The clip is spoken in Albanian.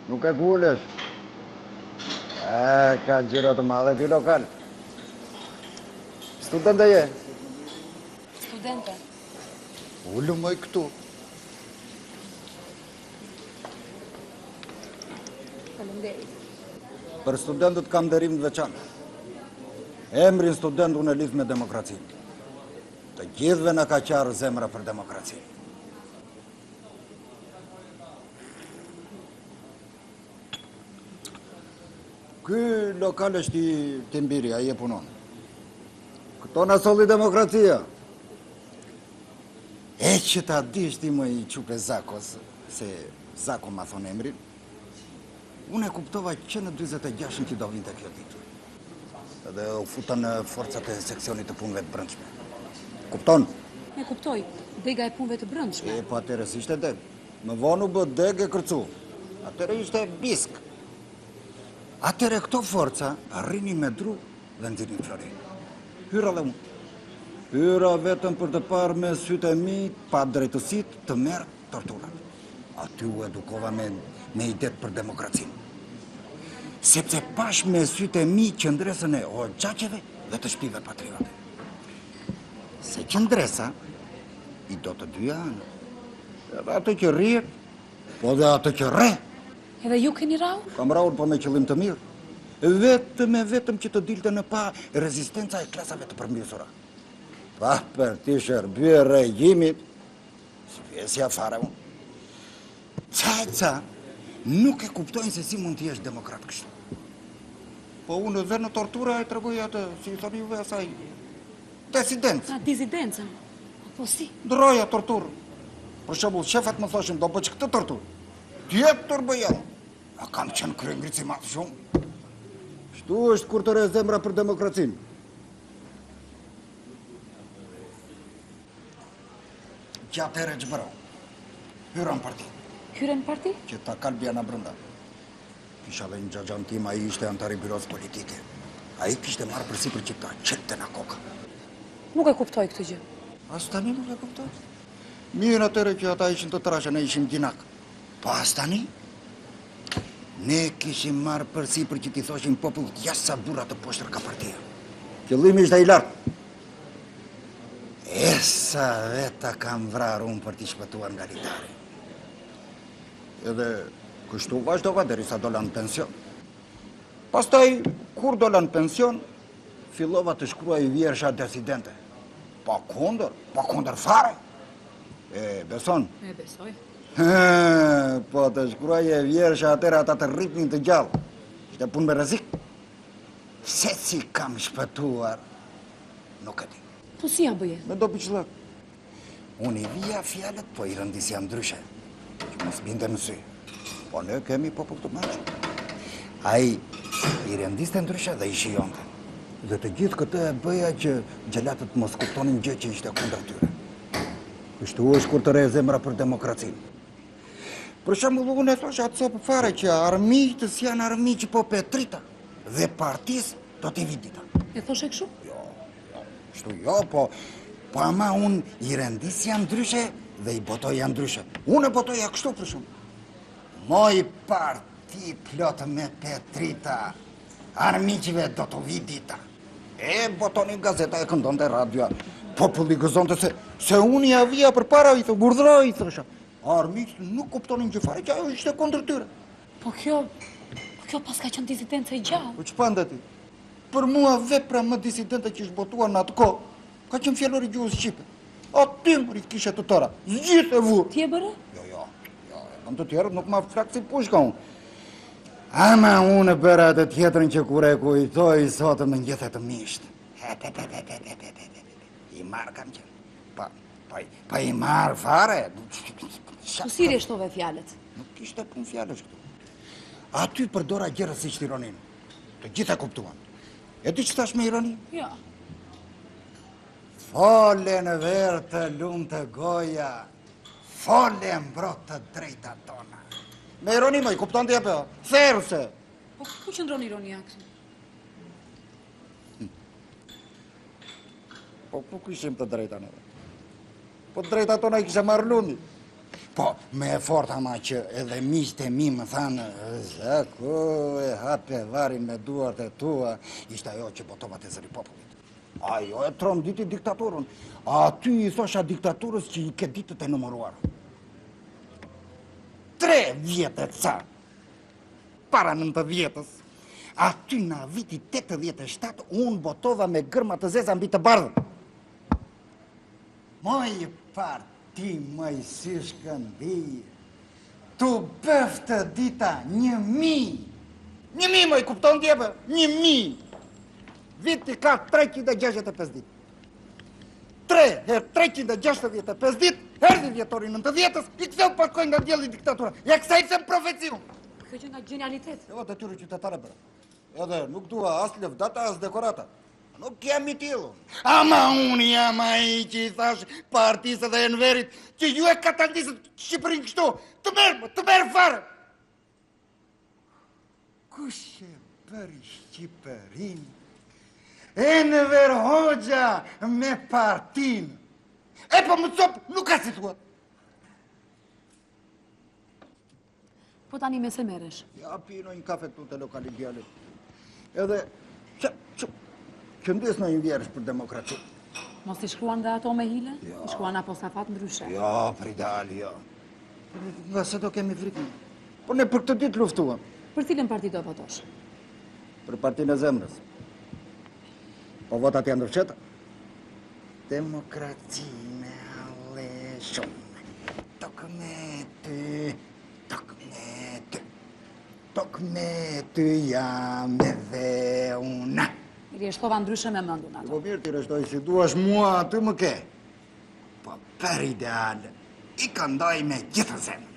Nuk e kullesh. Ka gjyra të madhe ky lokal. Studente je? Studente. Ullu moj këtu. Faleminderit. Për studentët kam nderim të veçantë. Emrin student unë e lidh me demokracinë. Të gjithëve na ka qarë zemra për demokracinë. Ky lokal është i Timbiri, ai e punon. Këto na solli demokracia. E që ta dish ti më i qupe Zakos, se Zako ma thonë emrin, unë e kuptova që në 46 që do vinte kjo ditë. Edhe u futa në forcat e seksionit të punëve të brendshme. Kupton? E kuptoj, dega e punëve të brendshme. Po atëre si ishte deg. Më vonë u bë deg e kërcu. Atëre ishte bisk. Atëre këto forca arrini me dru dhe nxirrin florin. Hyra dhe unë. Hyra vetëm për të parë me sytë e mi, pa drejtësit të merë torturat. Aty u edukova me idet për demokracinë. Sepse pash me sytë e mi qëndresën e ogjaqeve dhe të shpive patriote. Se qëndresa i do të dyja anë. Edhe atë që rrie, po dhe atë që re. Edhe ju keni raur? Kam raur po me qëllim të mirë. Vetëm që të dilte në pa rezistenca e klasave të përmbysura. Pa për ti shërbye regjimit, s'vjesja fare unë. Ca, nuk e kuptojnë se si mund t'jesh demokrat kështu. Po unë dhe në tortura e tregoj atë, si i thoni juve asaj, disidencë. Disidencën? Po si? Ndroja torturë. Për shembull, shefat më thoshin, do bëj këtë torturë. Tjetër bëja. A kam qenë kryengrici madh shumë. Shtu është kur të re zemra për demokracinë. Gjatere që bërë. Hyra në parti. Hyre në parti? Që ta kalbja në brënda. Kisha dhe një gjagjan tim, a i ishte antari byros politike. A i kishte marrë përsi për që ta qëtë në koka. Nuk e kuptoj këtë gjë. As tani nuk e kuptoj. Mirë atëre që ata ishin të trashe, ne ishim dinak. Po as tani, ne kishim marrë përsi për që t'i thoshin popull jashtë sa burra të poshtër ka partia. Qëllimi ishte i lartë. Esa veta kam vrarë unë për t'i shpëtuar nga litari. Edhe kështu vazhdova derisa dola në pension. Pastaj, kur dola në pension, fillova të shkruaj vjersha disidente. Pa kondër fare. E beson? E besoj. Po të shkruaj e vjersha atëra ata të rritnin të gjallë. Ishte punë me rrezik. Se si kam shpëtuar, nuk e di. Po si ja bëje? Me do piqlëk. Unë i vija fjalët, po i rëndisja ndryshe. Që mos binte në sy. Po ne kemi popull të mëshë. Ai i rëndiste ndryshe dhe i shijonte. Dhe të gjithë këtë e bëja që gjelatët mos kuptonin gjë që ishte kundër tyre. Kështu është kur të re zemra për demokracinë. Për shembull, unë e thosha atë sopë fare që armiqtës janë armiqë po Petrita dhe partisë do t'i vidita. E thoshe kështu? Kështu jo, po ama unë i rendisja ndryshe dhe i botoja ndryshe. Unë e botoja kështu për shumë. Moj parti plot me Petrita, armiqive do t'u vidita. E botoni gazeta e këndon të radioa. Populli gëzonte se unë i avija për para, i thë, gurdhroj, i thësha. Armiqët nuk kuptonin që fare që ajo ishte kundër tyre. Po kjo pas ka qenë disidenca i gjallë. Po që panda ti? Për mua vepra më disidente që është botuar në atë kohë, ka qenë fjallori gjuhës Shqipe. Aty më rritë kishe të tëra, zgjithë e vurë. Ti e bërë? Jo, në të tjerët nuk ma flakë si pushka unë. Ama unë bërë atë tjetërin që kur e kujtoj sotë më njëthe të mishtë. I marë kam qenë. Pa i marë fare. Po si reshtove fjalët? Nuk ishte pun fjallës këtu. Aty përdora gjërës si qëtë ironin. Të gjitha kuptuan. E ti që thash me ironin? Ja. Fole në verë të lumë të goja, fole mbrot të drejta tona. Me ironin, i kupton të jepe, therë se. Po ku qëndron ironia këtu? Po ku kishim të drejta neve? Po drejta tona i kishe marrë lundi. Po, me e fort ama që edhe miqtë e mi më thanë, Zaku, e hape varin me duart e tua, ishte ajo që botova të zëri popullit. Ajo e tron diti diktaturën. Aty i thosha diktaturës që i ke ditët e numëruar. 3 vjetë ca, para 90-ës, aty në viti 87, unë botova me gërma të zeza mbi të bardhë. Moj parti, moj si shkëndi, tu bëftë dita 1000. 1000, moj, kupton djepë? 1000. Viti ka 365 ditë. 365 ditë, herdi vjetori 90-ës, i këtheu pakoj nga djeli diktatura. Ja kësa i them profeciun. Kjo që nga genialitet. Jo, të tyre qytetare bërë. Edhe nuk dua as lëvdata, as dekorata. Nuk jam i tillë. Ama unë jam ai që i thash partisë dhe Enverit që ju e katandisët Shqipërinë kështu. Të merë fare. Kush e bëri Shqipërinë? Enver Hoxha me partinë. E po më copë, nuk ka si thua. Po tani me se meresh. Ja pino një kafe këtu të lokali djalit. Edhe, që ndis në një vjerësh për demokraci. Mos i shkruan dhe ato me hile? I shkruan apostafat ndryshe. Jo, pridali, jo. Nga se do kemi frikën. Po ne për këtë ditë luftuam. Për cilën parti do votosh? Për partinë e zemrës. Po votat janë ndërqeta. Demokraci me alle shumë. Tok me ty, tok me ty. Tok me ty jam edhe una. I rjeshtova ndryshe me mëndun ato. Po mirë ti reshtoj si duash mua, ty më ke. Po për ideal, i ka ndaj me gjithë zemrë.